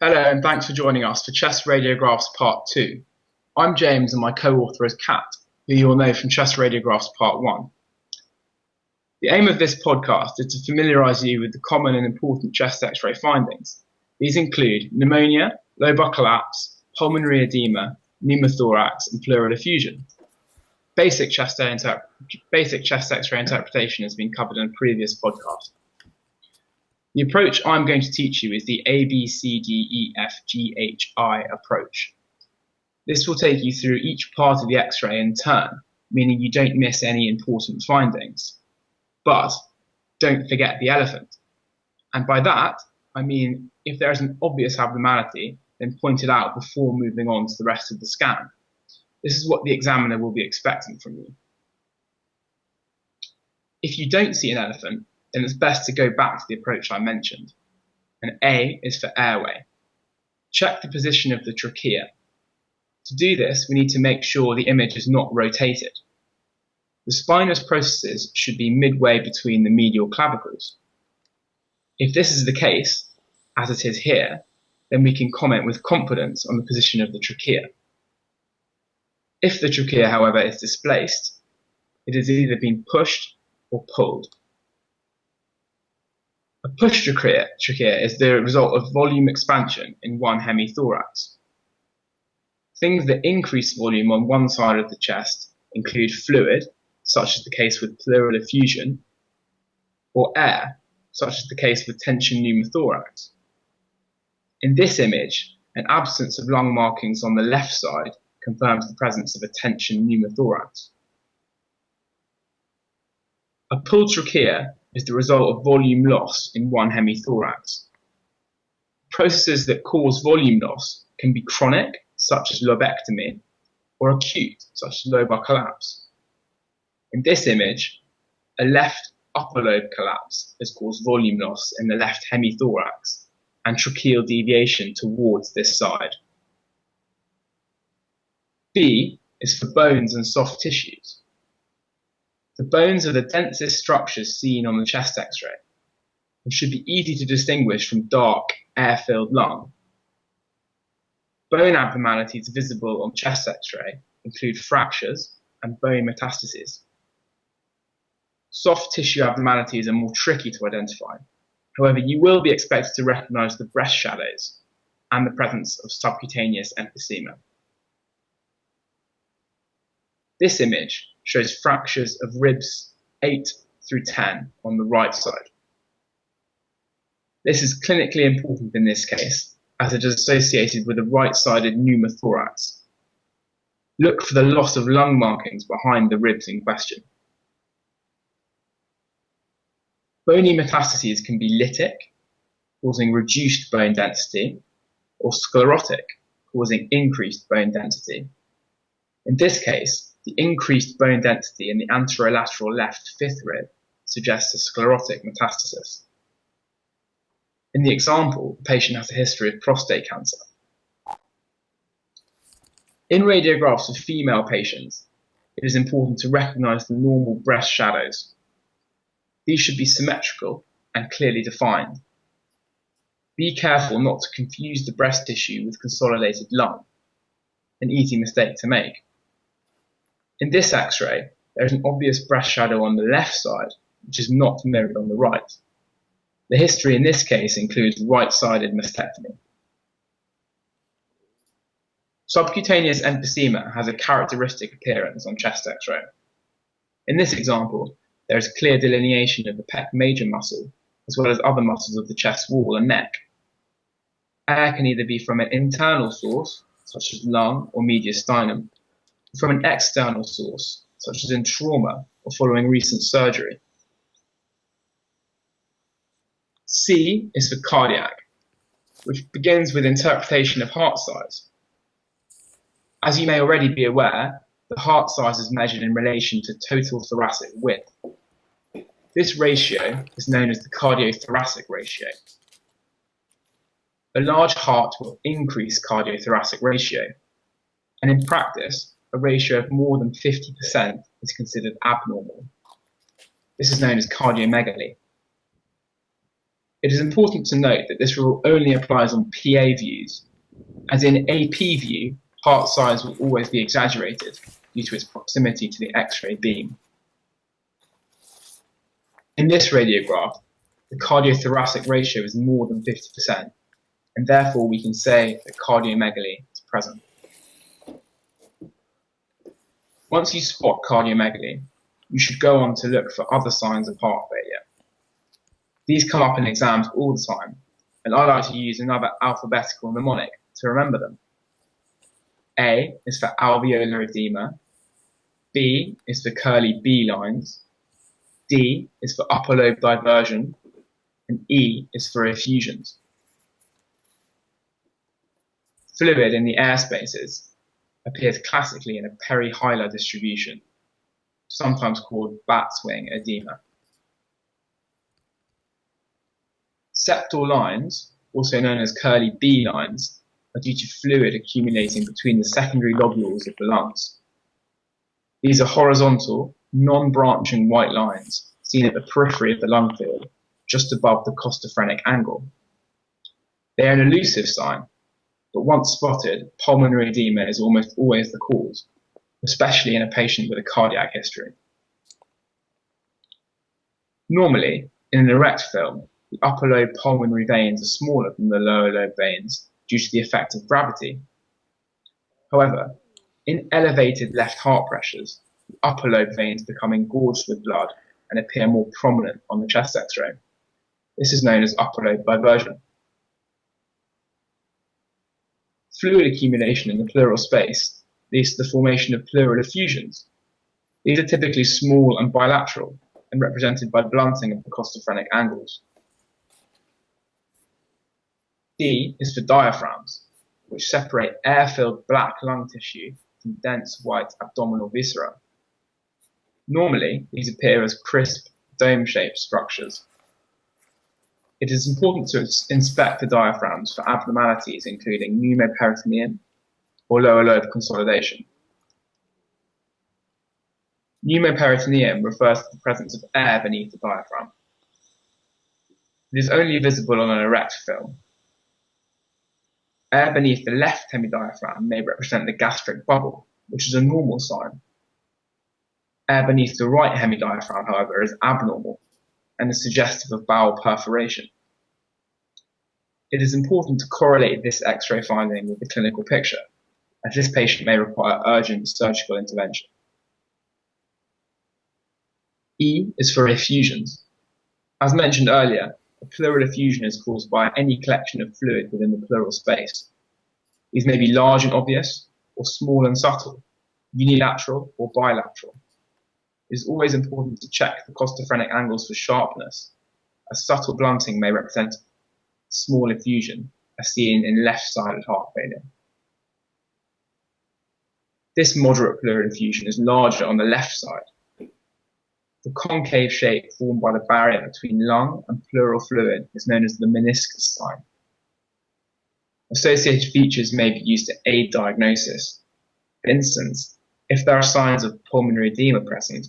Hello and thanks for joining us for Chest Radiographs Part 2. I'm James and my co-author is Kat, who you will know from Chest Radiographs Part 1. The aim of this podcast is to familiarise you with the common and important chest X-ray findings. These include pneumonia, lobar collapse, pulmonary edema, pneumothorax and pleural effusion. Basic chest X-ray interpretation has been covered in a previous podcast. The approach I'm going to teach you is the ABCDEFGHI approach. This will take you through each part of the X-ray in turn, meaning you don't miss any important findings. But don't forget the elephant. And by that, I mean if there is an obvious abnormality, then point it out before moving on to the rest of the scan. This is what the examiner will be expecting from you. If you don't see an elephant, then it's best to go back to the approach I mentioned. And A is for airway. Check the position of the trachea. To do this, we need to make sure the image is not rotated. The spinous processes should be midway between the medial clavicles. If this is the case, as it is here, then we can comment with confidence on the position of the trachea. If the trachea, however, is displaced, it has either been pushed or pulled. A pushed trachea is the result of volume expansion in one hemithorax. Things that increase volume on one side of the chest include fluid, such as the case with pleural effusion, or air, such as the case with tension pneumothorax. In this image, an absence of lung markings on the left side confirms the presence of a tension pneumothorax. A pulled trachea is the result of volume loss in one hemithorax. Processes that cause volume loss can be chronic, such as lobectomy, or acute, such as lobar collapse. In this image, a left upper lobe collapse has caused volume loss in the left hemithorax and tracheal deviation towards this side. B is for bones and soft tissues. The bones are the densest structures seen on the chest X-ray and should be easy to distinguish from dark, air-filled lung. Bone abnormalities visible on chest X-ray include fractures and bone metastases. Soft tissue abnormalities are more tricky to identify. However, you will be expected to recognize the breast shadows and the presence of subcutaneous emphysema. This image shows fractures of ribs 8 through 10 on the right side. This is clinically important in this case, as it is associated with a right-sided pneumothorax. Look for the loss of lung markings behind the ribs in question. Bony metastases can be lytic, causing reduced bone density, or sclerotic, causing increased bone density. In this case, the increased bone density in the anterolateral left fifth rib suggests a sclerotic metastasis. In the example, the patient has a history of prostate cancer. In radiographs of female patients, it is important to recognize the normal breast shadows. These should be symmetrical and clearly defined. Be careful not to confuse the breast tissue with consolidated lung, an easy mistake to make. In this X-ray, there is an obvious breast shadow on the left side, which is not mirrored on the right. The history in this case includes right-sided mastectomy. Subcutaneous emphysema has a characteristic appearance on chest X-ray. In this example, there is clear delineation of the pec major muscle, as well as other muscles of the chest wall and neck. Air can either be from an internal source, such as lung or mediastinum, or from an external source, such as in trauma or following recent surgery. C is for cardiac, which begins with interpretation of heart size. As you may already be aware, the heart size is measured in relation to total thoracic width. This ratio is known as the cardiothoracic ratio. A large heart will increase cardiothoracic ratio, and in practice, a ratio of more than 50% is considered abnormal. This is known as cardiomegaly. It is important to note that this rule only applies on PA views, as in AP view, heart size will always be exaggerated due to its proximity to the X-ray beam. In this radiograph, the cardiothoracic ratio is more than 50%, and therefore we can say that cardiomegaly is present. Once you spot cardiomegaly, you should go on to look for other signs of heart failure. These come up in exams all the time, and I like to use another alphabetical mnemonic to remember them. A is for alveolar edema, B is for curly B lines, D is for upper lobe diversion, and E is for effusions. Fluid in the air spaces appears classically in a perihilar distribution, sometimes called bat's wing edema. Septal lines, also known as curly B lines, are due to fluid accumulating between the secondary lobules of the lungs. These are horizontal, non-branching white lines seen at the periphery of the lung field, just above the costophrenic angle. They are an elusive sign, but once spotted, pulmonary edema is almost always the cause, especially in a patient with a cardiac history. Normally, in an erect film, the upper lobe pulmonary veins are smaller than the lower lobe veins due to the effect of gravity. However, in elevated left heart pressures, the upper lobe veins become engorged with blood and appear more prominent on the chest X-ray. This is known as upper lobe diversion. Fluid accumulation in the pleural space leads to the formation of pleural effusions. These are typically small and bilateral and represented by blunting of the costophrenic angles. D is for diaphragms, which separate air-filled black lung tissue from dense white abdominal viscera. Normally, these appear as crisp, dome-shaped structures. It is important to inspect the diaphragms for abnormalities including pneumoperitoneum or lower lobe consolidation. Pneumoperitoneum refers to the presence of air beneath the diaphragm. It is only visible on an erect film. Air beneath the left hemidiaphragm may represent the gastric bubble, which is a normal sign. Air beneath the right hemidiaphragm, however, is abnormal and is suggestive of bowel perforation. It is important to correlate this X-ray finding with the clinical picture, as this patient may require urgent surgical intervention. E is for effusions. As mentioned earlier, a pleural effusion is caused by any collection of fluid within the pleural space. These may be large and obvious, or small and subtle, unilateral or bilateral. It is always important to check the costophrenic angles for sharpness, as subtle blunting may represent small effusion, as seen in left-sided heart failure. This moderate pleural effusion is larger on the left side. The concave shape formed by the barrier between lung and pleural fluid is known as the meniscus sign. Associated features may be used to aid diagnosis. For instance, if there are signs of pulmonary edema present,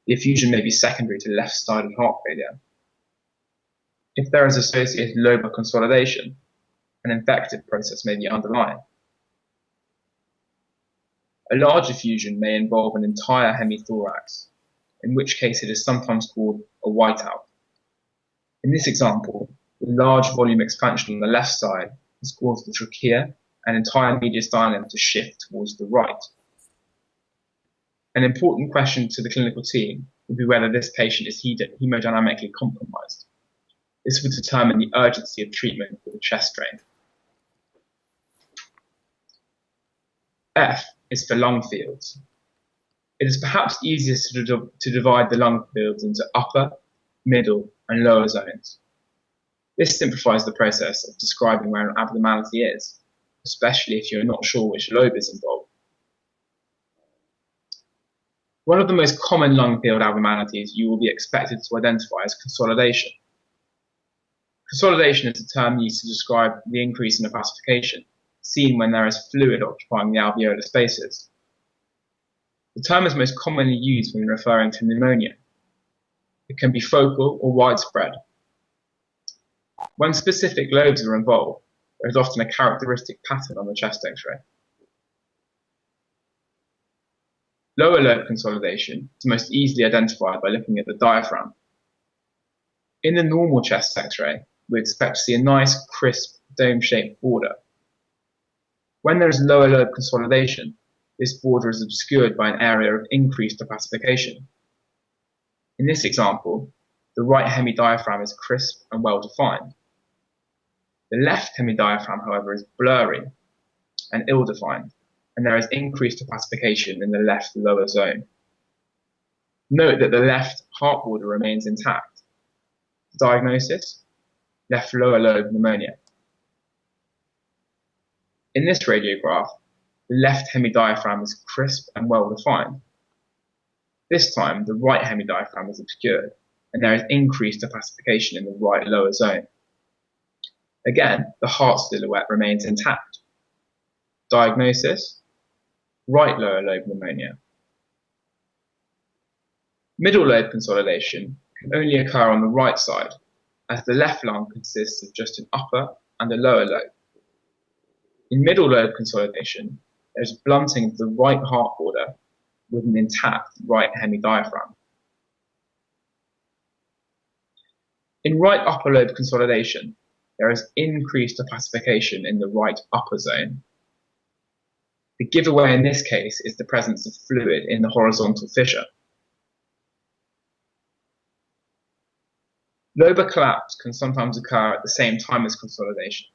the effusion may be secondary to left-sided heart failure. If there is associated lobar consolidation, an infective process may be underlying. A large effusion may involve an entire hemithorax, in which case it is sometimes called a whiteout. In this example, the large volume expansion on the left side has caused the trachea and entire mediastinum to shift towards the right. An important question to the clinical team would be whether this patient is hemodynamically compromised. This would determine the urgency of treatment with a chest drain. F is for lung fields. It is perhaps easiest to divide the lung fields into upper, middle, and lower zones. This simplifies the process of describing where an abnormality is, especially if you are not sure which lobe is involved. One of the most common lung field abnormalities you will be expected to identify is consolidation. Consolidation is a term used to describe the increase in opacification seen when there is fluid occupying the alveolar spaces. The term is most commonly used when referring to pneumonia. It can be focal or widespread. When specific lobes are involved, there is often a characteristic pattern on the chest X-ray. Lower lobe consolidation is most easily identified by looking at the diaphragm. In the normal chest X-ray, we expect to see a nice, crisp, dome-shaped border. When there is lower lobe consolidation, this border is obscured by an area of increased opacification. In this example, the right hemidiaphragm is crisp and well defined. The left hemidiaphragm, however, is blurry and ill-defined, and there is increased opacification in the left lower zone. Note that the left heart border remains intact. Diagnosis: left lower lobe pneumonia. In this radiograph, the left hemidiaphragm is crisp and well defined. This time, the right hemidiaphragm is obscured, and there is increased opacification in the right lower zone. Again, the heart silhouette remains intact. Diagnosis: right lower lobe pneumonia. Middle lobe consolidation can only occur on the right side, as the left lung consists of just an upper and a lower lobe. In middle lobe consolidation, there is blunting of the right heart border with an intact right hemidiaphragm. In right upper lobe consolidation, there is increased opacification in the right upper zone. The giveaway in this case is the presence of fluid in the horizontal fissure. Lobar collapse can sometimes occur at the same time as consolidation,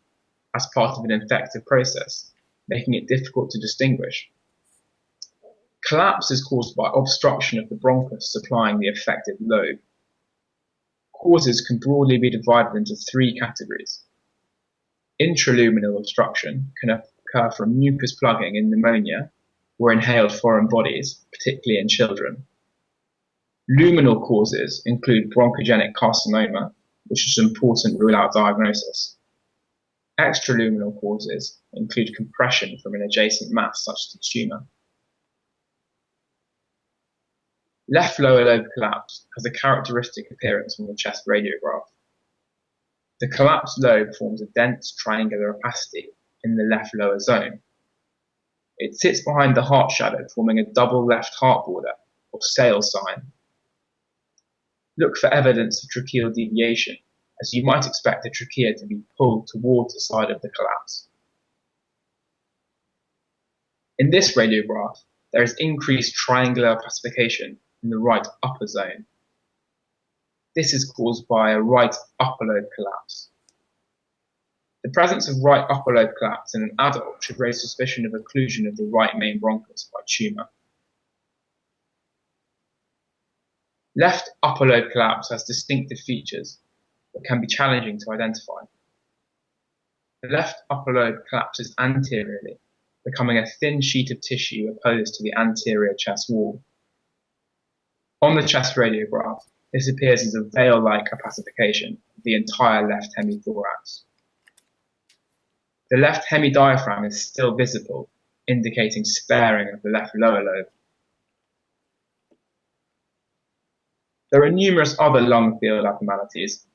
as part of an infective process, making it difficult to distinguish. Collapse is caused by obstruction of the bronchus supplying the affected lobe. Causes can broadly be divided into three categories. Intraluminal obstruction can occur from mucus plugging in pneumonia or inhaled foreign bodies, particularly in children. Luminal causes include bronchogenic carcinoma, which is an important rule-out diagnosis. Extraluminal causes include compression from an adjacent mass, such as a tumour. Left lower lobe collapse has a characteristic appearance on the chest radiograph. The collapsed lobe forms a dense triangular opacity in the left lower zone. It sits behind the heart shadow, forming a double left heart border, or sail sign. Look for evidence of tracheal deviation, as you might expect the trachea to be pulled towards the side of the collapse. In this radiograph, there is increased triangular opacification in the right upper zone. This is caused by a right upper lobe collapse. The presence of right upper lobe collapse in an adult should raise suspicion of occlusion of the right main bronchus by tumour. Left upper lobe collapse has distinctive features that can be challenging to identify. The left upper lobe collapses anteriorly, becoming a thin sheet of tissue opposed to the anterior chest wall. On the chest radiograph, this appears as a veil-like opacification of the entire left hemithorax. The left hemidiaphragm is still visible, indicating sparing of the left lower lobe. There are numerous other lung field abnormalities,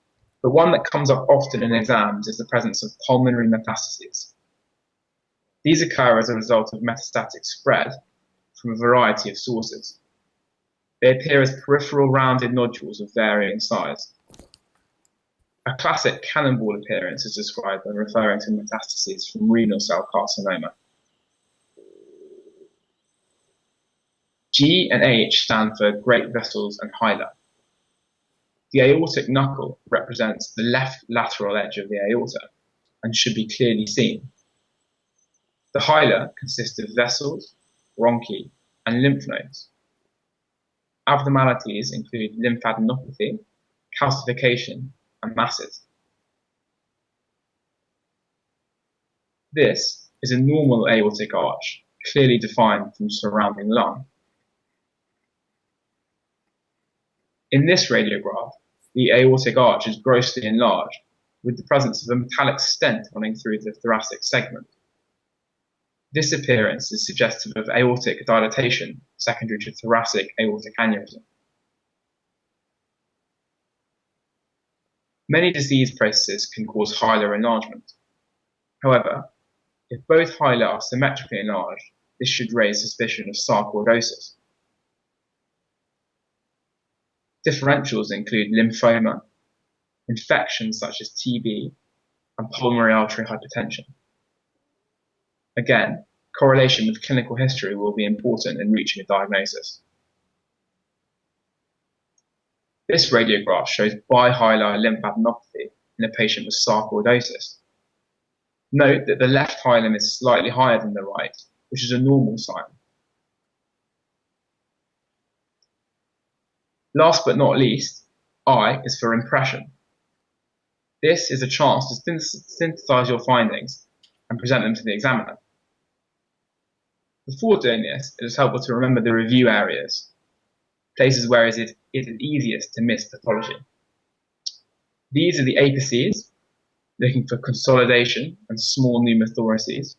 but one that comes up often in exams is the presence of pulmonary metastases. These occur as a result of metastatic spread from a variety of sources. They appear as peripheral rounded nodules of varying size. A classic cannonball appearance is described when referring to metastases from renal cell carcinoma. G and H stand for great vessels and hilar. The aortic knuckle represents the left lateral edge of the aorta and should be clearly seen. The hilar consists of vessels, bronchi, and lymph nodes. Abnormalities include lymphadenopathy, calcification, and masses. This is a normal aortic arch, clearly defined from surrounding lung. In this radiograph, the aortic arch is grossly enlarged, with the presence of a metallic stent running through the thoracic segment. This appearance is suggestive of aortic dilatation secondary to thoracic aortic aneurysm. Many disease processes can cause hilar enlargement. However, if both hilar are symmetrically enlarged, this should raise suspicion of sarcoidosis. Differentials include lymphoma, infections such as TB, and pulmonary artery hypertension. Again, correlation with clinical history will be important in reaching a diagnosis. This radiograph shows bihilar lymphadenopathy in a patient with sarcoidosis. Note that the left hilum is slightly higher than the right, which is a normal sign. Last but not least, I is for impression. This is a chance to synthesize your findings and present them to the examiner. Before doing this, it is helpful to remember the review areas, places where it is easiest to miss pathology. These are the apices, looking for consolidation and small pneumothoraces.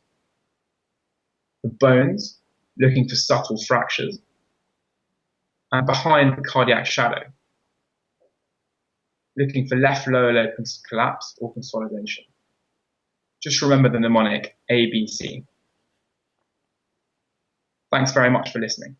The bones, looking for subtle fractures. And behind the cardiac shadow, looking for left lower lobe collapse or consolidation. Just remember the mnemonic ABC. Thanks very much for listening.